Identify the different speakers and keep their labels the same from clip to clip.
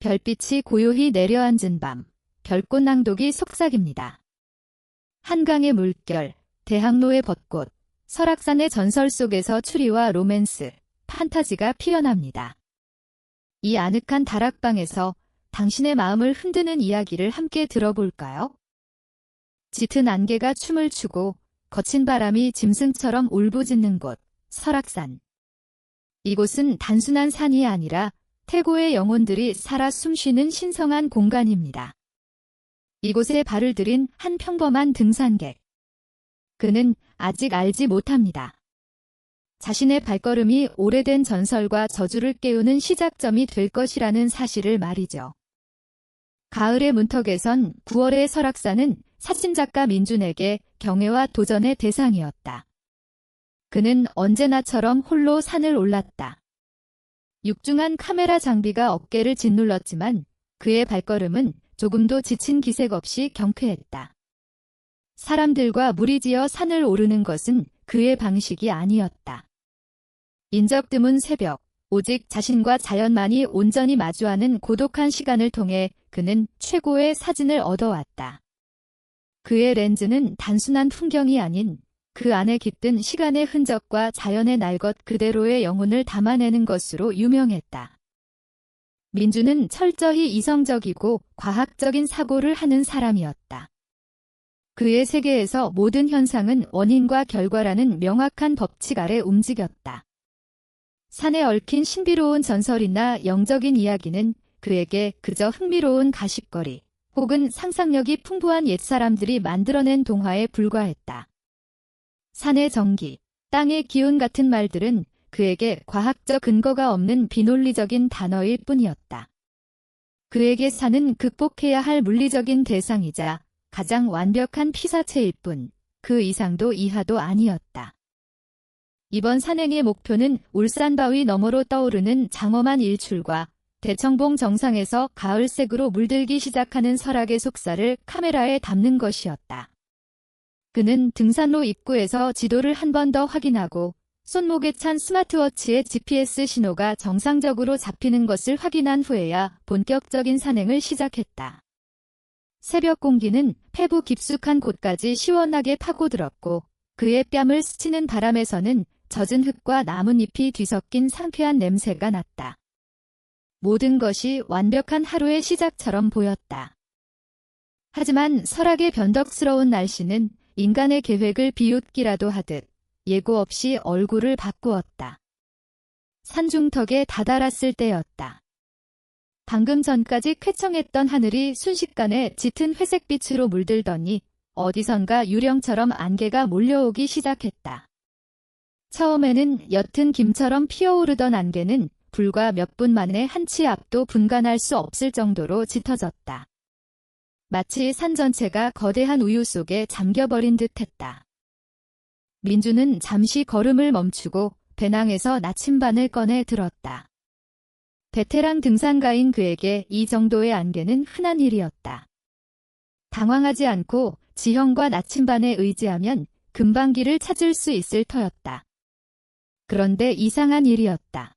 Speaker 1: 별빛이 고요히 내려앉은 밤, 별꽃 낭독이 속삭입니다. 한강의 물결, 대학로의 벚꽃, 설악산의 전설 속에서 추리와 로맨스, 판타지가 피어납니다. 이 아늑한 다락방에서 당신의 마음을 흔드는 이야기를 함께 들어볼까요? 짙은 안개가 춤을 추고 거친 바람이 짐승처럼 울부짖는 곳, 설악산. 이곳은 단순한 산이 아니라 태고의 영혼들이 살아 숨쉬는 신성한 공간입니다. 이곳에 발을 들인 한 평범한 등산객. 그는 아직 알지 못합니다. 자신의 발걸음이 오래된 전설과 저주를 깨우는 시작점이 될 것이라는 사실을 말이죠. 가을의 문턱에선 9월의 설악산은 사진작가 민준에게 경애와 도전의 대상이었다. 그는 언제나처럼 홀로 산을 올랐다. 육중한 카메라 장비가 어깨를 짓눌렀지만 그의 발걸음은 조금도 지친 기색 없이 경쾌했다. 사람들과 무리지어 산을 오르는 것은 그의 방식이 아니었다. 인적 드문 새벽, 오직 자신과 자연만이 온전히 마주하는 고독한 시간을 통해 그는 최고의 사진을 얻어왔다. 그의 렌즈는 단순한 풍경이 아닌 그 안에 깃든 시간의 흔적과 자연의 날 것 그대로의 영혼을 담아내는 것으로 유명했다. 민주는 철저히 이성적이고 과학적인 사고를 하는 사람이었다. 그의 세계에서 모든 현상은 원인과 결과라는 명확한 법칙 아래 움직였다. 산에 얽힌 신비로운 전설이나 영적인 이야기는 그에게 그저 흥미로운 가십거리 혹은 상상력이 풍부한 옛사람들이 만들어낸 동화에 불과했다. 산의 정기, 땅의 기운 같은 말들은 그에게 과학적 근거가 없는 비논리적인 단어일 뿐이었다. 그에게 산은 극복해야 할 물리적인 대상이자 가장 완벽한 피사체일 뿐, 그 이상도 이하도 아니었다. 이번 산행의 목표는 울산 바위 너머로 떠오르는 장엄한 일출과 대청봉 정상에서 가을색으로 물들기 시작하는 설악의 속살을 카메라에 담는 것이었다. 그는 등산로 입구에서 지도를 한 번 더 확인하고 손목에 찬 스마트워치의 GPS 신호가 정상적으로 잡히는 것을 확인한 후에야 본격적인 산행을 시작했다. 새벽 공기는 폐부 깊숙한 곳까지 시원하게 파고들었고 그의 뺨을 스치는 바람에서는 젖은 흙과 나뭇잎이 뒤섞인 상쾌한 냄새가 났다. 모든 것이 완벽한 하루의 시작처럼 보였다. 하지만 설악의 변덕스러운 날씨는 인간의 계획을 비웃기라도 하듯 예고 없이 얼굴을 바꾸었다. 산중턱에 다다랐을 때였다. 방금 전까지 쾌청했던 하늘이 순식간에 짙은 회색빛으로 물들더니 어디선가 유령처럼 안개가 몰려오기 시작했다. 처음에는 옅은 김처럼 피어오르던 안개는 불과 몇 분 만에 한 치 앞도 분간할 수 없을 정도로 짙어졌다. 마치 산 전체가 거대한 우유 속에 잠겨버린 듯했다. 민주는 잠시 걸음을 멈추고 배낭에서 나침반을 꺼내 들었다. 베테랑 등산가인 그에게 이 정도의 안개는 흔한 일이었다. 당황하지 않고 지형과 나침반에 의지하면 금방 길을 찾을 수 있을 터였다. 그런데 이상한 일이었다.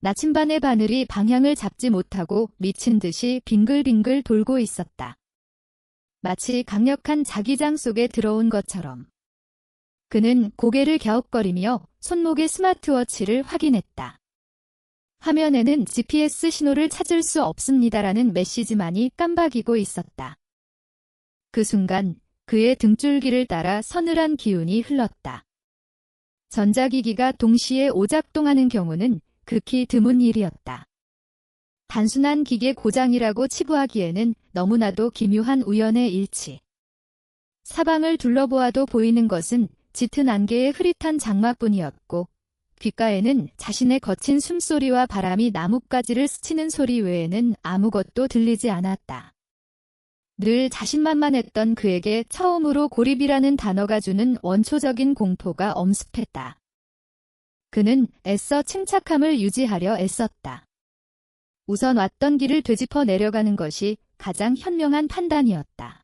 Speaker 1: 나침반의 바늘이 방향을 잡지 못하고 미친 듯이 빙글빙글 돌고 있었다. 마치 강력한 자기장 속에 들어온 것처럼. 그는 고개를 갸웃거리며 손목의 스마트워치를 확인했다. 화면에는 GPS 신호를 찾을 수 없습니다라는 메시지만이 깜박이고 있었다. 그 순간 그의 등줄기를 따라 서늘한 기운이 흘렀다. 전자기기가 동시에 오작동하는 경우는 극히 드문 일이었다. 단순한 기계 고장이라고 치부하기에는 너무나도 기묘한 우연의 일치. 사방을 둘러보아도 보이는 것은 짙은 안개의 흐릿한 장막뿐이었고 귓가에는 자신의 거친 숨소리와 바람이 나뭇가지를 스치는 소리 외에는 아무것도 들리지 않았다. 늘 자신만만했던 그에게 처음으로 고립이라는 단어가 주는 원초적인 공포가 엄습했다. 그는 애써 침착함을 유지하려 애썼다. 우선 왔던 길을 되짚어 내려가는 것이 가장 현명한 판단이었다.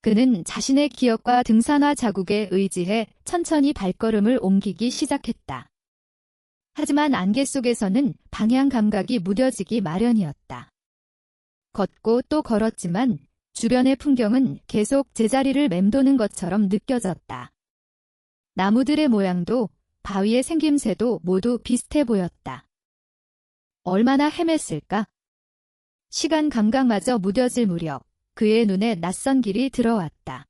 Speaker 1: 그는 자신의 기억과 등산화 자국에 의지해 천천히 발걸음을 옮기기 시작했다. 하지만 안개 속에서는 방향 감각이 무뎌지기 마련이었다. 걷고 또 걸었지만 주변의 풍경은 계속 제자리를 맴도는 것처럼 느껴졌다. 나무들의 모양도 바위의 생김새도 모두 비슷해 보였다. 얼마나 헤맸을까? 시간 감각마저 무뎌질 무렵 그의 눈에 낯선 길이 들어왔다.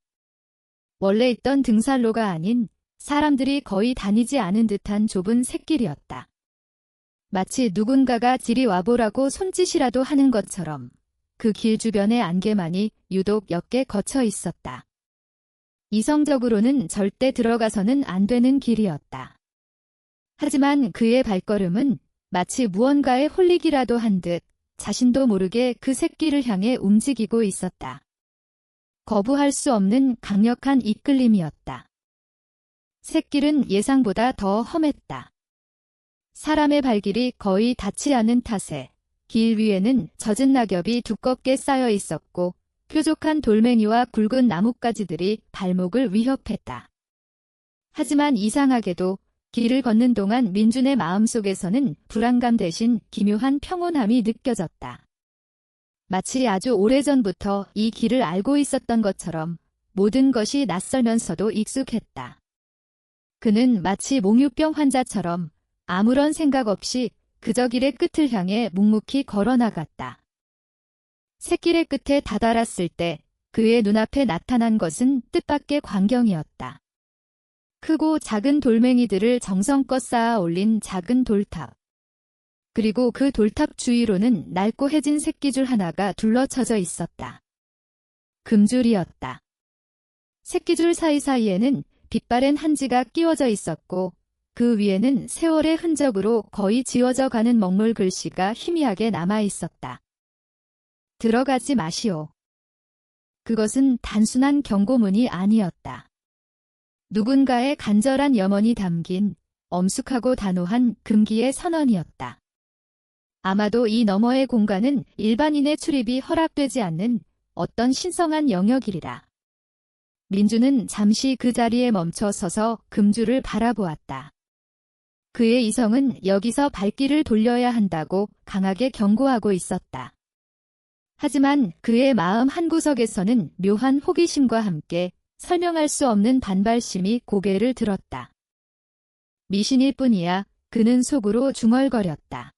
Speaker 1: 원래 있던 등산로가 아닌 사람들이 거의 다니지 않은 듯한 좁은 샛길이었다. 마치 누군가가 지리 와보라고 손짓이라도 하는 것처럼 그 길 주변의 안개만이 유독 옅게 거쳐 있었다. 이성적으로는 절대 들어가서는 안 되는 길이었다. 하지만 그의 발걸음은 마치 무언가에 홀리기라도 한 듯 자신도 모르게 그 샛길을 향해 움직이고 있었다. 거부할 수 없는 강력한 이끌림이었다. 샛길은 예상보다 더 험했다. 사람의 발길이 거의 닿지 않은 탓에 길 위에는 젖은 낙엽이 두껍게 쌓여 있었고 뾰족한 돌멩이와 굵은 나뭇가지들이 발목을 위협했다. 하지만 이상하게도 길을 걷는 동안 민준의 마음속에서는 불안감 대신 기묘한 평온함이 느껴졌다. 마치 아주 오래전부터 이 길을 알고 있었던 것처럼 모든 것이 낯설면서도 익숙했다. 그는 마치 몽유병 환자처럼 아무런 생각 없이 그저 길의 끝을 향해 묵묵히 걸어나갔다. 샛길의 끝에 다다랐을 때 그의 눈앞에 나타난 것은 뜻밖의 광경이었다. 크고 작은 돌멩이들을 정성껏 쌓아 올린 작은 돌탑. 그리고 그 돌탑 주위로는 낡고해진 새끼줄 하나가 둘러쳐져 있었다. 금줄이었다. 새끼줄 사이사이에는 빛바랜 한지가 끼워져 있었고 그 위에는 세월의 흔적으로 거의 지워져 가는 먹물 글씨가 희미하게 남아 있었다. 들어가지 마시오. 그것은 단순한 경고문이 아니었다. 누군가의 간절한 염원이 담긴 엄숙하고 단호한 금기의 선언이었다. 아마도 이 너머의 공간은 일반인의 출입이 허락되지 않는 어떤 신성한 영역이리라. 민주는 잠시 그 자리에 멈춰 서서 금줄을 바라보았다. 그의 이성은 여기서 발길을 돌려야 한다고 강하게 경고하고 있었다. 하지만 그의 마음 한구석에서는 묘한 호기심과 함께 설명할 수 없는 반발심이 고개를 들었다. 미신일 뿐이야 그는 속으로 중얼거렸다.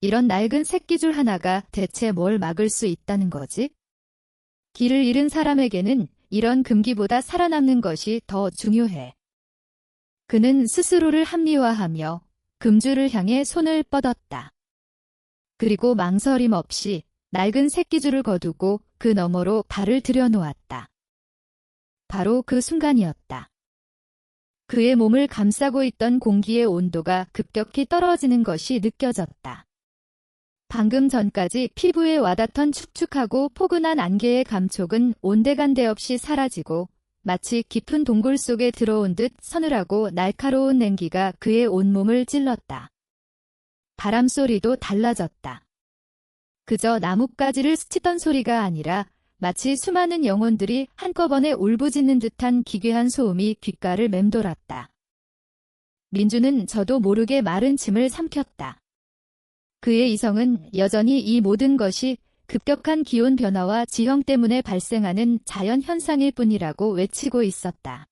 Speaker 1: 이런 낡은 새끼줄 하나가 대체 뭘 막을 수 있다는 거지? 길을 잃은 사람에게는 이런 금기보다 살아남는 것이 더 중요해. 그는 스스로를 합리화하며 금줄을 향해 손을 뻗었다. 그리고 망설임 없이 낡은 새끼줄을 거두고 그 너머로 발을 들여놓았다. 바로 그 순간이었다. 그의 몸을 감싸고 있던 공기의 온도가 급격히 떨어지는 것이 느껴졌다. 방금 전까지 피부에 와닿던 축축하고 포근한 안개의 감촉은 온데간데 없이 사라지고 마치 깊은 동굴 속에 들어온 듯 서늘하고 날카로운 냉기가 그의 온몸을 찔렀다. 바람 소리도 달라졌다. 그저 나뭇가지를 스치던 소리가 아니라 마치 수많은 영혼들이 한꺼번에 울부짖는 듯한 기괴한 소음이 귓가를 맴돌았다. 민주는 저도 모르게 마른 침을 삼켰다. 그의 이성은 여전히 이 모든 것이 급격한 기온 변화와 지형 때문에 발생하는 자연 현상일 뿐이라고 외치고 있었다.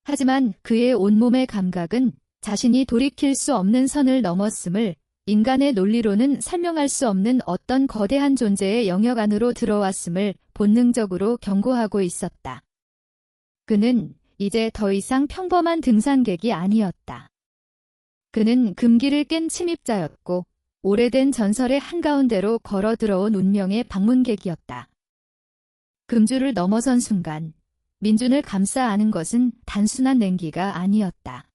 Speaker 1: 하지만 그의 온몸의 감각은 자신이 돌이킬 수 없는 선을 넘었음을 인간의 논리로는 설명할 수 없는 어떤 거대한 존재의 영역 안으로 들어왔음을 본능적으로 경고하고 있었다. 그는 이제 더 이상 평범한 등산객이 아니었다. 그는 금기를 깬 침입자였고 오래된 전설의 한가운데로 걸어 들어온 운명의 방문객이었다. 금줄을 넘어선 순간 민준을 감싸 안은 것은 단순한 냉기가 아니었다.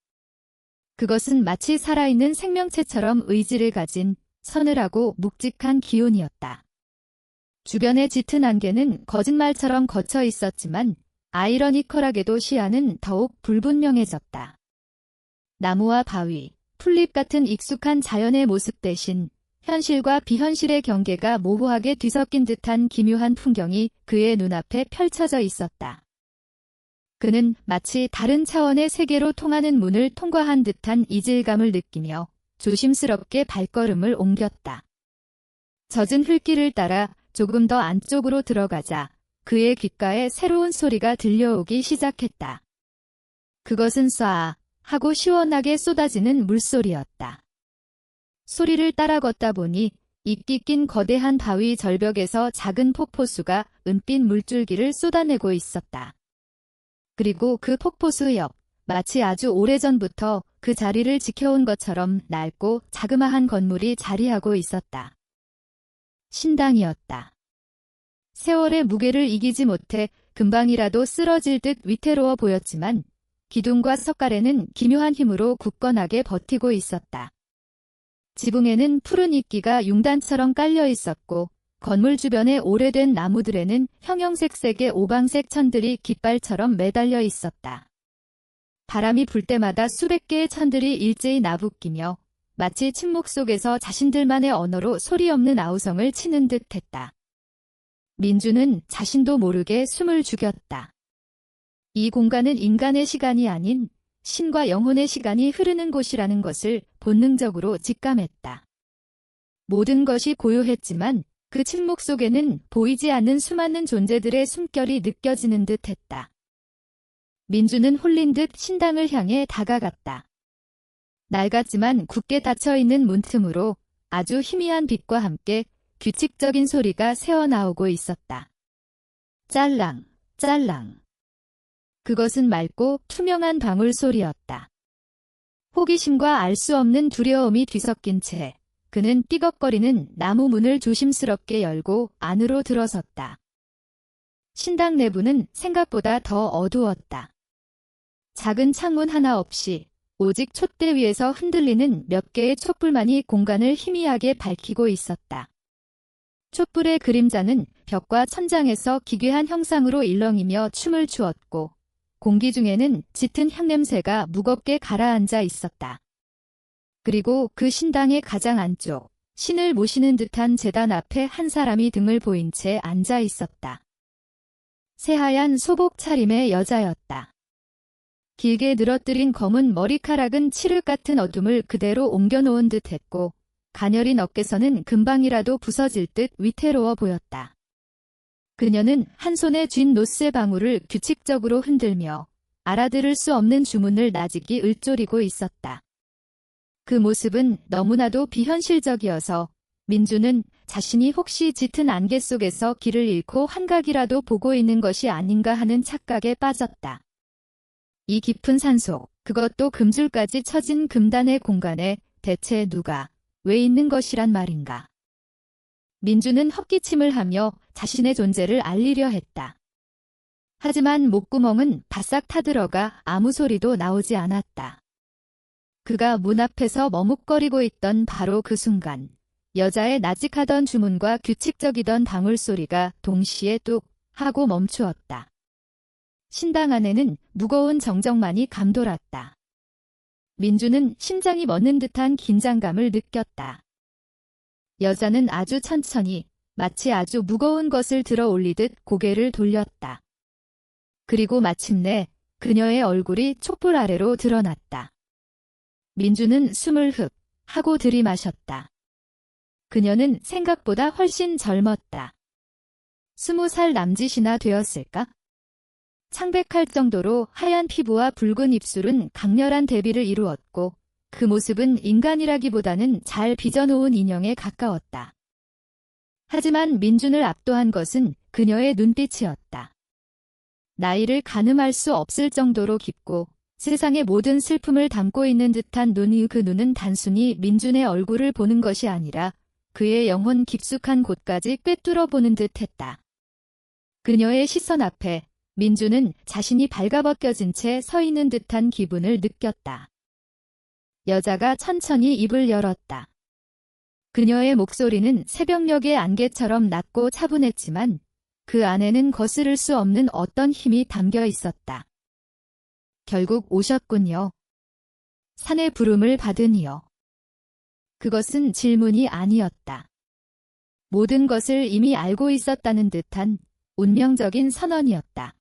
Speaker 1: 그것은 마치 살아있는 생명체처럼 의지를 가진 서늘하고 묵직한 기운이었다. 주변의 짙은 안개는 거짓말처럼 걷혀 있었지만 아이러니컬하게도 시야는 더욱 불분명해졌다. 나무와 바위, 풀잎 같은 익숙한 자연의 모습 대신 현실과 비현실의 경계가 모호하게 뒤섞인 듯한 기묘한 풍경이 그의 눈앞에 펼쳐져 있었다. 그는 마치 다른 차원의 세계로 통하는 문을 통과한 듯한 이질감을 느끼며 조심스럽게 발걸음을 옮겼다. 젖은 흙길을 따라 조금 더 안쪽으로 들어가자 그의 귓가에 새로운 소리가 들려오기 시작했다. 그것은 쏴 하고 시원하게 쏟아지는 물소리였다. 소리를 따라 걷다 보니 잎기 낀 거대한 바위 절벽에서 작은 폭포수가 은빛 물줄기를 쏟아내고 있었다. 그리고 그 폭포수 옆, 마치 아주 오래전부터 그 자리를 지켜온 것처럼 낡고 자그마한 건물이 자리하고 있었다. 신당이었다. 세월의 무게를 이기지 못해 금방이라도 쓰러질 듯 위태로워 보였지만 기둥과 석가래는 기묘한 힘으로 굳건하게 버티고 있었다. 지붕에는 푸른 잎기가 융단처럼 깔려 있었고 건물 주변의 오래된 나무들에는 형형색색의 오방색 천들이 깃발처럼 매달려 있었다. 바람이 불 때마다 수백 개의 천들이 일제히 나부끼며 마치 침묵 속에서 자신들만의 언어로 소리 없는 아우성을 치는 듯했다. 민주는 자신도 모르게 숨을 죽였다. 이 공간은 인간의 시간이 아닌 신과 영혼의 시간이 흐르는 곳이라는 것을 본능적으로 직감했다. 모든 것이 고요했지만 그 침묵 속에는 보이지 않는 수많은 존재들의 숨결이 느껴지는 듯했다. 민주는 홀린 듯 신당을 향해 다가갔다. 낡았지만 굳게 닫혀있는 문틈으로 아주 희미한 빛과 함께 규칙적인 소리가 새어나오고 있었다. 짤랑, 짤랑. 그것은 맑고 투명한 방울 소리였다. 호기심과 알 수 없는 두려움이 뒤섞인 채 그는 삐걱거리는 나무 문을 조심스럽게 열고 안으로 들어섰다. 신당 내부는 생각보다 더 어두웠다. 작은 창문 하나 없이 오직 촛대 위에서 흔들리는 몇 개의 촛불만이 공간을 희미하게 밝히고 있었다. 촛불의 그림자는 벽과 천장에서 기괴한 형상으로 일렁이며 춤을 추었고 공기 중에는 짙은 향냄새가 무겁게 가라앉아 있었다. 그리고 그 신당의 가장 안쪽, 신을 모시는 듯한 제단 앞에 한 사람이 등을 보인 채 앉아 있었다. 새하얀 소복 차림의 여자였다. 길게 늘어뜨린 검은 머리카락은 칠흑 같은 어둠을 그대로 옮겨놓은 듯했고 가녀린 어깨선은 금방이라도 부서질 듯 위태로워 보였다. 그녀는 한 손에 쥔 노쇠 방울을 규칙적으로 흔들며 알아들을 수 없는 주문을 나직이 읊조리고 있었다. 그 모습은 너무나도 비현실적이어서 민주는 자신이 혹시 짙은 안개 속에서 길을 잃고 환각이라도 보고 있는 것이 아닌가 하는 착각에 빠졌다. 이 깊은 산속, 그것도 금줄까지 쳐진 금단의 공간에 대체 누가, 왜 있는 것이란 말인가. 민주는 헛기침을 하며 자신의 존재를 알리려 했다. 하지만 목구멍은 바싹 타들어가 아무 소리도 나오지 않았다. 그가 문 앞에서 머뭇거리고 있던 바로 그 순간 여자의 나직하던 주문과 규칙적이던 방울소리가 동시에 뚝 하고 멈추었다. 신당 안에는 무거운 정적만이 감돌았다. 민주는 심장이 멎는 듯한 긴장감을 느꼈다. 여자는 아주 천천히 마치 아주 무거운 것을 들어 올리듯 고개를 돌렸다. 그리고 마침내 그녀의 얼굴이 촛불 아래로 드러났다. 민주는 숨을 흡 하고 들이마셨다. 그녀는 생각보다 훨씬 젊었다. 20살 남짓이나 되었을까? 창백할 정도로 하얀 피부와 붉은 입술은 강렬한 대비를 이루었고 그 모습은 인간이라기보다는 잘 빚어놓은 인형에 가까웠다. 하지만 민준을 압도한 것은 그녀의 눈빛이었다. 나이를 가늠할 수 없을 정도로 깊고 세상의 모든 슬픔을 담고 있는 듯한 눈이 그 눈은 단순히 민준의 얼굴을 보는 것이 아니라 그의 영혼 깊숙한 곳까지 꿰뚫어 보는 듯했다. 그녀의 시선 앞에 민준은 자신이 발가벗겨진 채 서 있는 듯한 기분을 느꼈다. 여자가 천천히 입을 열었다. 그녀의 목소리는 새벽녘의 안개처럼 낮고 차분했지만 그 안에는 거스를 수 없는 어떤 힘이 담겨 있었다. 결국 오셨군요. 산의 부름을 받으니요. 그것은 질문이 아니었다. 모든 것을 이미 알고 있었다는 듯한 운명적인 선언이었다.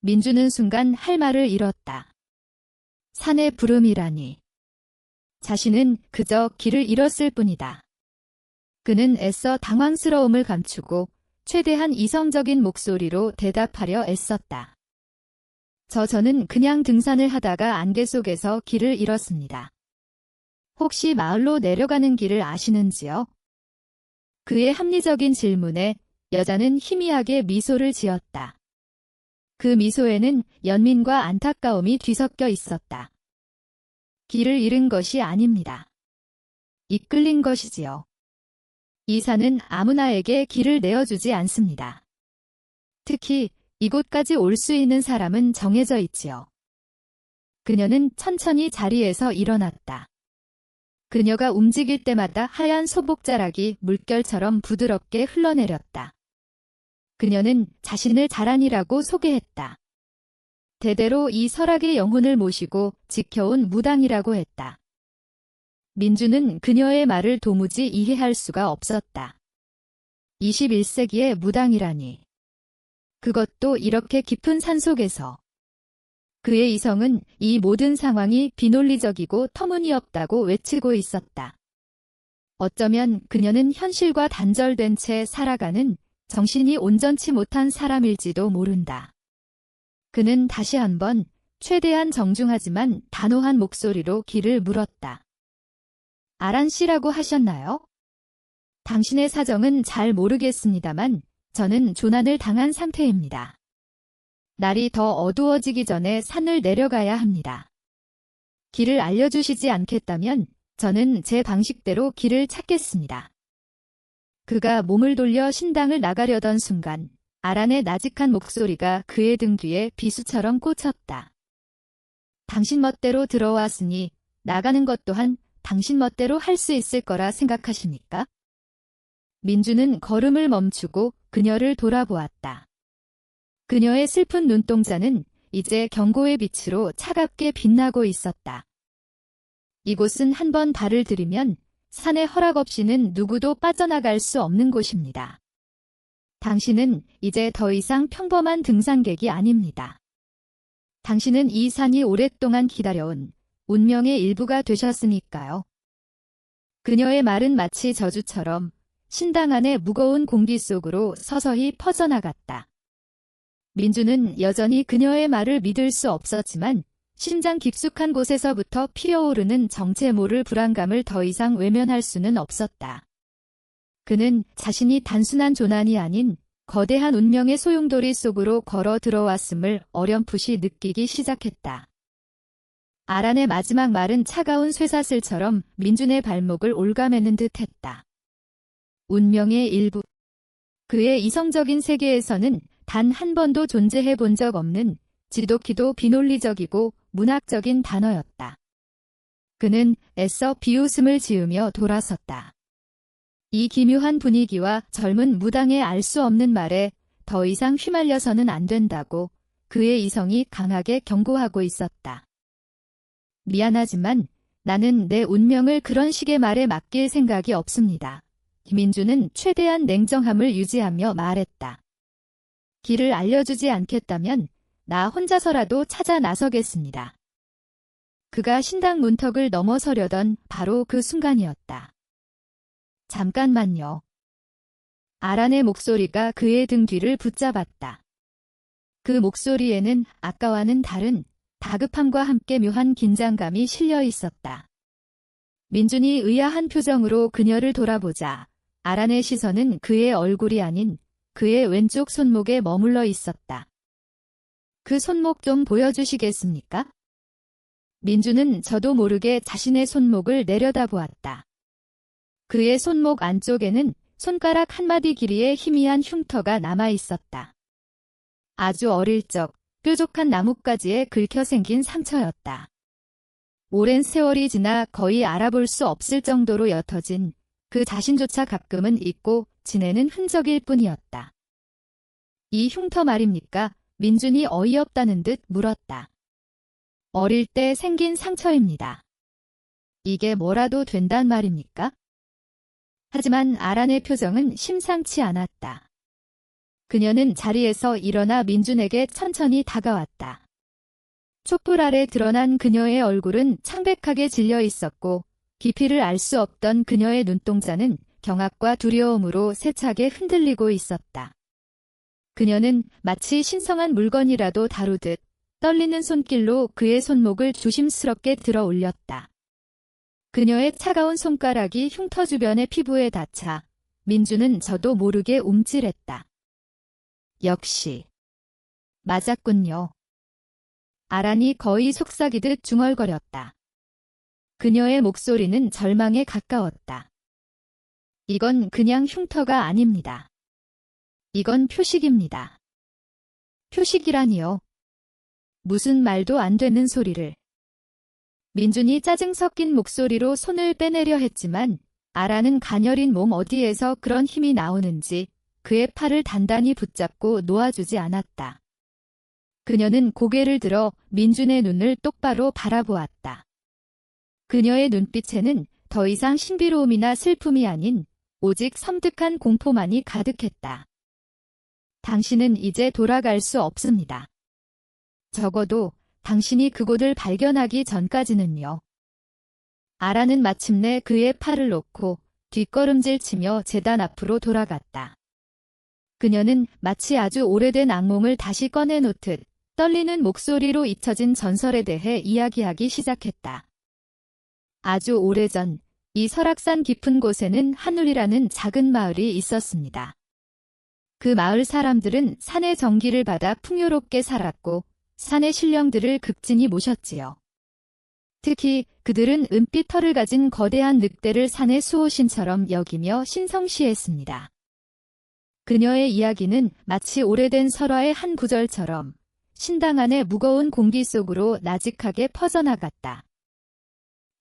Speaker 1: 민주는 순간 할 말을 잃었다. 산의 부름이라니. 자신은 그저 길을 잃었을 뿐이다. 그는 애써 당황스러움을 감추고 최대한 이성적인 목소리로 대답하려 애썼다. 저는 그냥 등산을 하다가 안개 속에서 길을 잃었습니다. 혹시 마을로 내려가는 길을 아시는지요? 그의 합리적인 질문에 여자는 희미하게 미소를 지었다. 그 미소에는 연민과 안타까움이 뒤섞여 있었다. 길을 잃은 것이 아닙니다. 이끌린 것이지요. 이 산은 아무나에게 길을 내어주지 않습니다. 특히 이곳까지 올 수 있는 사람은 정해져 있지요. 그녀는 천천히 자리에서 일어났다. 그녀가 움직일 때마다 하얀 소복자락이 물결처럼 부드럽게 흘러내렸다. 그녀는 자신을 자란이라고 소개했다. 대대로 이 설악의 영혼을 모시고 지켜온 무당이라고 했다. 민주는 그녀의 말을 도무지 이해할 수가 없었다. 21세기의 무당이라니. 그것도 이렇게 깊은 산속에서. 그의 이성은 이 모든 상황이 비논리적이고 터무니없다고 외치고 있었다. 어쩌면 그녀는 현실과 단절된 채 살아가는 정신이 온전치 못한 사람일지도 모른다. 그는 다시 한번 최대한 정중하지만 단호한 목소리로 길을 물었다. 아란 씨라고 하셨나요? 당신의 사정은 잘 모르겠습니다만 저는 조난을 당한 상태입니다. 날이 더 어두워지기 전에 산을 내려가야 합니다. 길을 알려주시지 않겠다면 저는 제 방식대로 길을 찾겠습니다. 그가 몸을 돌려 신당을 나가려던 순간 아란의 나직한 목소리가 그의 등 뒤에 비수처럼 꽂혔다. 당신 멋대로 들어왔으니 나가는 것 또한 당신 멋대로 할 수 있을 거라 생각하십니까? 민주는 걸음을 멈추고 그녀를 돌아보았다. 그녀의 슬픈 눈동자는 이제 경고의 빛으로 차갑게 빛나고 있었다. 이곳은 한번 발을 들이면 산의 허락 없이는 누구도 빠져나갈 수 없는 곳입니다. 당신은 이제 더 이상 평범한 등산객이 아닙니다. 당신은 이 산이 오랫동안 기다려온 운명의 일부가 되셨으니까요. 그녀의 말은 마치 저주처럼 신당 안의 무거운 공기 속으로 서서히 퍼져나갔다. 민주는 여전히 그녀의 말을 믿을 수 없었지만 심장 깊숙한 곳에서부터 피어오르는 정체 모를 불안감을 더 이상 외면할 수는 없었다. 그는 자신이 단순한 조난이 아닌 거대한 운명의 소용돌이 속으로 걸어 들어왔음을 어렴풋이 느끼기 시작했다. 아란의 마지막 말은 차가운 쇠사슬처럼 민준의 발목을 올가매는 듯 했다. 운명의 일부. 그의 이성적인 세계에서는 단 한 번도 존재해 본 적 없는 지독히도 비논리적이고 문학적인 단어였다. 그는 애써 비웃음을 지으며 돌아섰다. 이 기묘한 분위기와 젊은 무당의 알 수 없는 말에 더 이상 휘말려서는 안 된다고 그의 이성이 강하게 경고하고 있었다. 미안하지만 나는 내 운명을 그런 식의 말에 맡길 생각이 없습니다. 김민주는 최대한 냉정함을 유지하며 말했다. 길을 알려주지 않겠다면 나 혼자서라도 찾아 나서겠습니다. 그가 신당 문턱을 넘어서려던 바로 그 순간이었다. 잠깐만요. 아란의 목소리가 그의 등 뒤를 붙잡았다. 그 목소리에는 아까와는 다른 다급함과 함께 묘한 긴장감이 실려 있었다. 민준이 의아한 표정으로 그녀를 돌아보자 아란의 시선은 그의 얼굴이 아닌 그의 왼쪽 손목에 머물러 있었다. 그 손목 좀 보여주시겠습니까? 민주는 저도 모르게 자신의 손목을 내려다보았다. 그의 손목 안쪽에는 손가락 한마디 길이의 희미한 흉터가 남아 있었다. 아주 어릴 적 뾰족한 나뭇가지에 긁혀 생긴 상처였다. 오랜 세월이 지나 거의 알아볼 수 없을 정도로 옅어진 그 자신조차 가끔은 잊고 지내는 흔적일 뿐이었다. 이 흉터 말입니까? 민준이 어이없다는 듯 물었다. 어릴 때 생긴 상처입니다. 이게 뭐라도 된단 말입니까? 하지만 아란의 표정은 심상치 않았다. 그녀는 자리에서 일어나 민준에게 천천히 다가왔다. 촛불 아래 드러난 그녀의 얼굴은 창백하게 질려 있었고 깊이를 알 수 없던 그녀의 눈동자는 경악과 두려움으로 세차게 흔들리고 있었다. 그녀는 마치 신성한 물건이라도 다루듯 떨리는 손길로 그의 손목을 조심스럽게 들어 올렸다. 그녀의 차가운 손가락이 흉터 주변의 피부에 닿자 민주는 저도 모르게 움찔했다. 역시 맞았군요. 아란이 거의 속삭이듯 중얼거렸다. 그녀의 목소리는 절망에 가까웠다. 이건 그냥 흉터가 아닙니다. 이건 표식입니다. 표식이라니요. 무슨 말도 안 되는 소리를. 민준이 짜증 섞인 목소리로 손을 빼내려 했지만 아란은 가녀린 몸 어디에서 그런 힘이 나오는지 그의 팔을 단단히 붙잡고 놓아주지 않았다. 그녀는 고개를 들어 민준의 눈을 똑바로 바라보았다. 그녀의 눈빛에는 더 이상 신비로움이나 슬픔이 아닌 오직 섬뜩한 공포만이 가득했다. 당신은 이제 돌아갈 수 없습니다. 적어도 당신이 그곳을 발견하기 전까지는요. 아라는 마침내 그의 팔을 놓고 뒷걸음질 치며 제단 앞으로 돌아갔다. 그녀는 마치 아주 오래된 악몽을 다시 꺼내놓듯 떨리는 목소리로 잊혀진 전설에 대해 이야기하기 시작했다. 아주 오래전 이 설악산 깊은 곳에는 한울이라는 작은 마을이 있었습니다. 그 마을 사람들은 산의 정기를 받아 풍요롭게 살았고 산의 신령들을 극진히 모셨지요. 특히 그들은 은빛 털을 가진 거대한 늑대를 산의 수호신처럼 여기며 신성시했습니다. 그녀의 이야기는 마치 오래된 설화의 한 구절처럼 신당 안의 무거운 공기 속으로 나직하게 퍼져나갔다.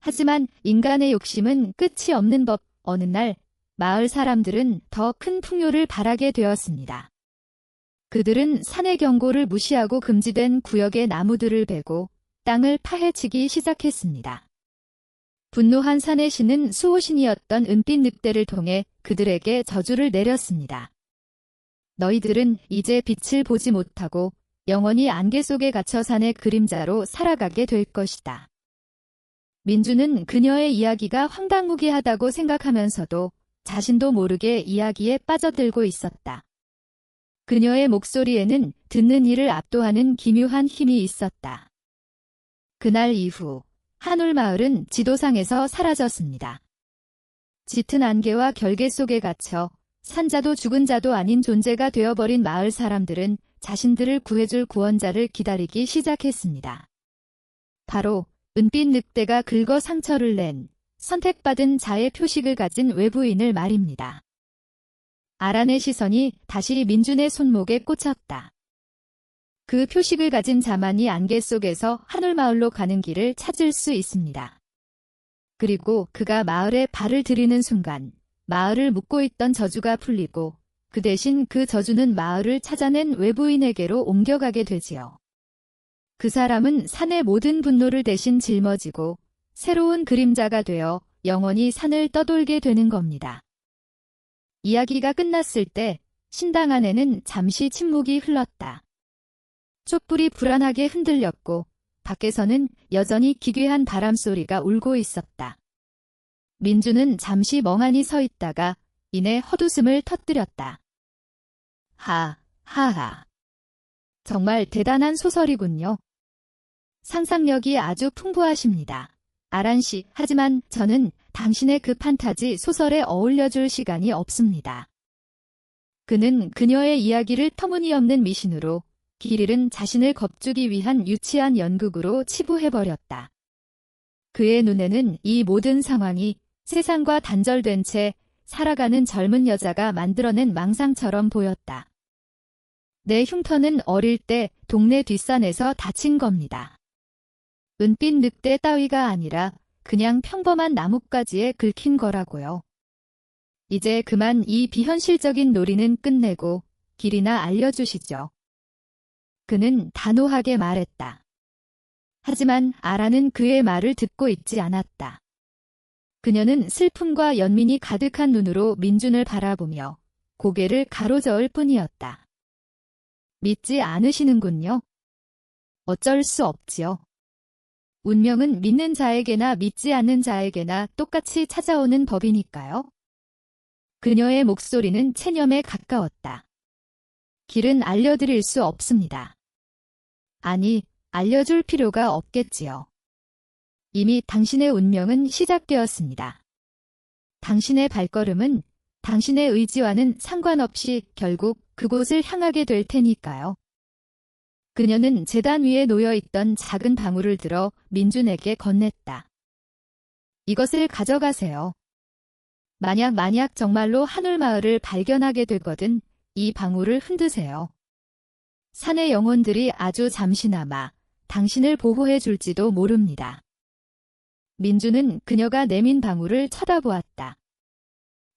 Speaker 1: 하지만 인간의 욕심은 끝이 없는 법. 어느 날 마을 사람들은 더 큰 풍요를 바라게 되었습니다. 그들은 산의 경고를 무시하고 금지된 구역의 나무들을 베고 땅을 파헤치기 시작했습니다. 분노한 산의 신은 수호신이었던 은빛 늑대를 통해 그들에게 저주를 내렸습니다. 너희들은 이제 빛을 보지 못하고 영원히 안개 속에 갇혀 산의 그림자로 살아가게 될 것이다. 민주는 그녀의 이야기가 황당무계하다고 생각하면서도 자신도 모르게 이야기에 빠져들고 있었다. 그녀의 목소리에는 듣는 이를 압도하는 기묘한 힘이 있었다. 그날 이후 한울마을은 지도상에서 사라졌습니다. 짙은 안개와 결계 속에 갇혀 산자도 죽은 자도 아닌 존재가 되어버린 마을 사람들은 자신들을 구해줄 구원자를 기다리기 시작했습니다. 바로 은빛 늑대가 긁어 상처를 낸 선택받은 자의 표식을 가진 외부인을 말입니다. 아란의 시선이 다시 민준의 손목에 꽂혔다. 그 표식을 가진 자만이 안개 속에서 한울마을로 가는 길을 찾을 수 있습니다. 그리고 그가 마을에 발을 들이는 순간 마을을 묶고 있던 저주가 풀리고 그 대신 그 저주는 마을을 찾아낸 외부인에게로 옮겨가게 되지요. 그 사람은 산의 모든 분노를 대신 짊어지고 새로운 그림자가 되어 영원히 산을 떠돌게 되는 겁니다. 이야기가 끝났을 때 신당 안에는 잠시 침묵이 흘렀다. 촛불이 불안하게 흔들렸고 밖에서는 여전히 기괴한 바람소리가 울고 있었다. 민주는 잠시 멍하니 서 있다가 이내 헛웃음을 터뜨렸다. 하하하. 정말 대단한 소설이군요. 상상력이 아주 풍부하십니다. 아란 씨, 하지만 저는 당신의 그 판타지 소설에 어울려줄 시간이 없습니다. 그는 그녀의 이야기를 터무니없는 미신으로 길 잃은 자신을 겁주기 위한 유치한 연극으로 치부해버렸다. 그의 눈에는 이 모든 상황이 세상과 단절된 채 살아가는 젊은 여자가 만들어낸 망상처럼 보였다. 내 흉터는 어릴 때 동네 뒷산에서 다친 겁니다. 은빛 늑대 따위가 아니라 그냥 평범한 나뭇가지에 긁힌 거라고요. 이제 그만 이 비현실적인 놀이는 끝내고 길이나 알려주시죠. 그는 단호하게 말했다. 하지만 아라는 그의 말을 듣고 있지 않았다. 그녀는 슬픔과 연민이 가득한 눈으로 민준을 바라보며 고개를 가로저을 뿐이었다. 믿지 않으시는군요. 어쩔 수 없지요. 운명은 믿는 자에게나 믿지 않는 자에게나 똑같이 찾아오는 법이니까요. 그녀의 목소리는 체념에 가까웠다. 길은 알려드릴 수 없습니다. 아니, 알려줄 필요가 없겠지요. 이미 당신의 운명은 시작되었습니다. 당신의 발걸음은 당신의 의지와는 상관없이 결국 그곳을 향하게 될 테니까요. 그녀는 제단 위에 놓여있던 작은 방울을 들어 민준에게 건넸다. 이것을 가져가세요. 만약 정말로 하늘마을을 발견하게 되거든 이 방울을 흔드세요. 산의 영혼들이 아주 잠시나마 당신을 보호해 줄지도 모릅니다. 민주는 그녀가 내민 방울을 쳐다보았다.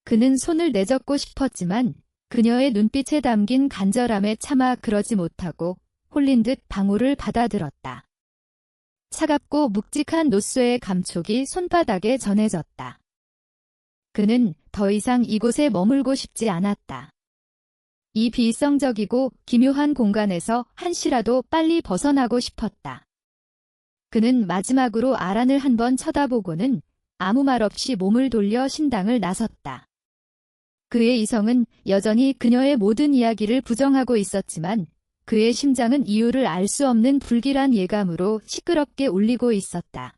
Speaker 1: 그는 손을 내젓고 싶었지만 그녀의 눈빛에 담긴 간절함에 차마 그러지 못하고 홀린 듯 방울을 받아들었다. 차갑고 묵직한 노쇠의 감촉이 손바닥에 전해졌다. 그는 더 이상 이곳에 머물고 싶지 않았다. 이 비이성적이고 기묘한 공간에서 한시라도 빨리 벗어나고 싶었다. 그는 마지막으로 아란을 한번 쳐다보고는 아무 말 없이 몸을 돌려 신당을 나섰다. 그의 이성은 여전히 그녀의 모든 이야기를 부정하고 있었지만 그의 심장은 이유를 알 수 없는 불길한 예감으로 시끄럽게 울리고 있었다.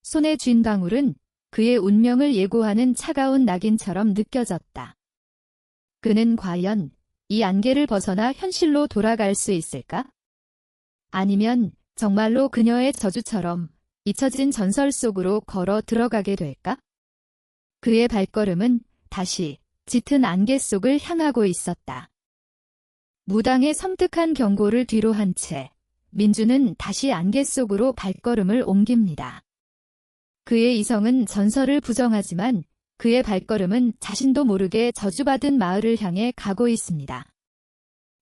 Speaker 1: 손에 쥔 방울은 그의 운명을 예고하는 차가운 낙인처럼 느껴졌다. 그는 과연 이 안개를 벗어나 현실로 돌아갈 수 있을까? 아니면 정말로 그녀의 저주처럼 잊혀진 전설 속으로 걸어 들어가게 될까? 그의 발걸음은 다시 짙은 안개 속을 향하고 있었다. 무당의 섬뜩한 경고를 뒤로 한 채 민주는 다시 안개 속으로 발걸음을 옮깁니다. 그의 이성은 전설을 부정하지만 그의 발걸음은 자신도 모르게 저주받은 마을을 향해 가고 있습니다.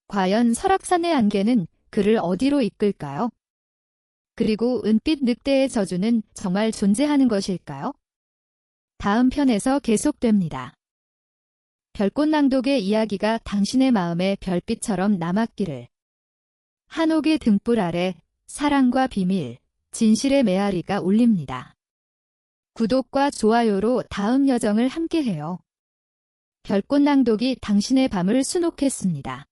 Speaker 1: 과연 설악산의 안개는 그를 어디로 이끌까요? 그리고 은빛 늑대의 저주는 정말 존재하는 것일까요? 다음 편에서 계속됩니다. 별꽃낭독의 이야기가 당신의 마음에 별빛처럼 남았기를. 한옥의 등불 아래 사랑과 비밀, 진실의 메아리가 울립니다. 구독과 좋아요로 다음 여정을 함께해요. 별꽃낭독이 당신의 밤을 수놓겠습니다.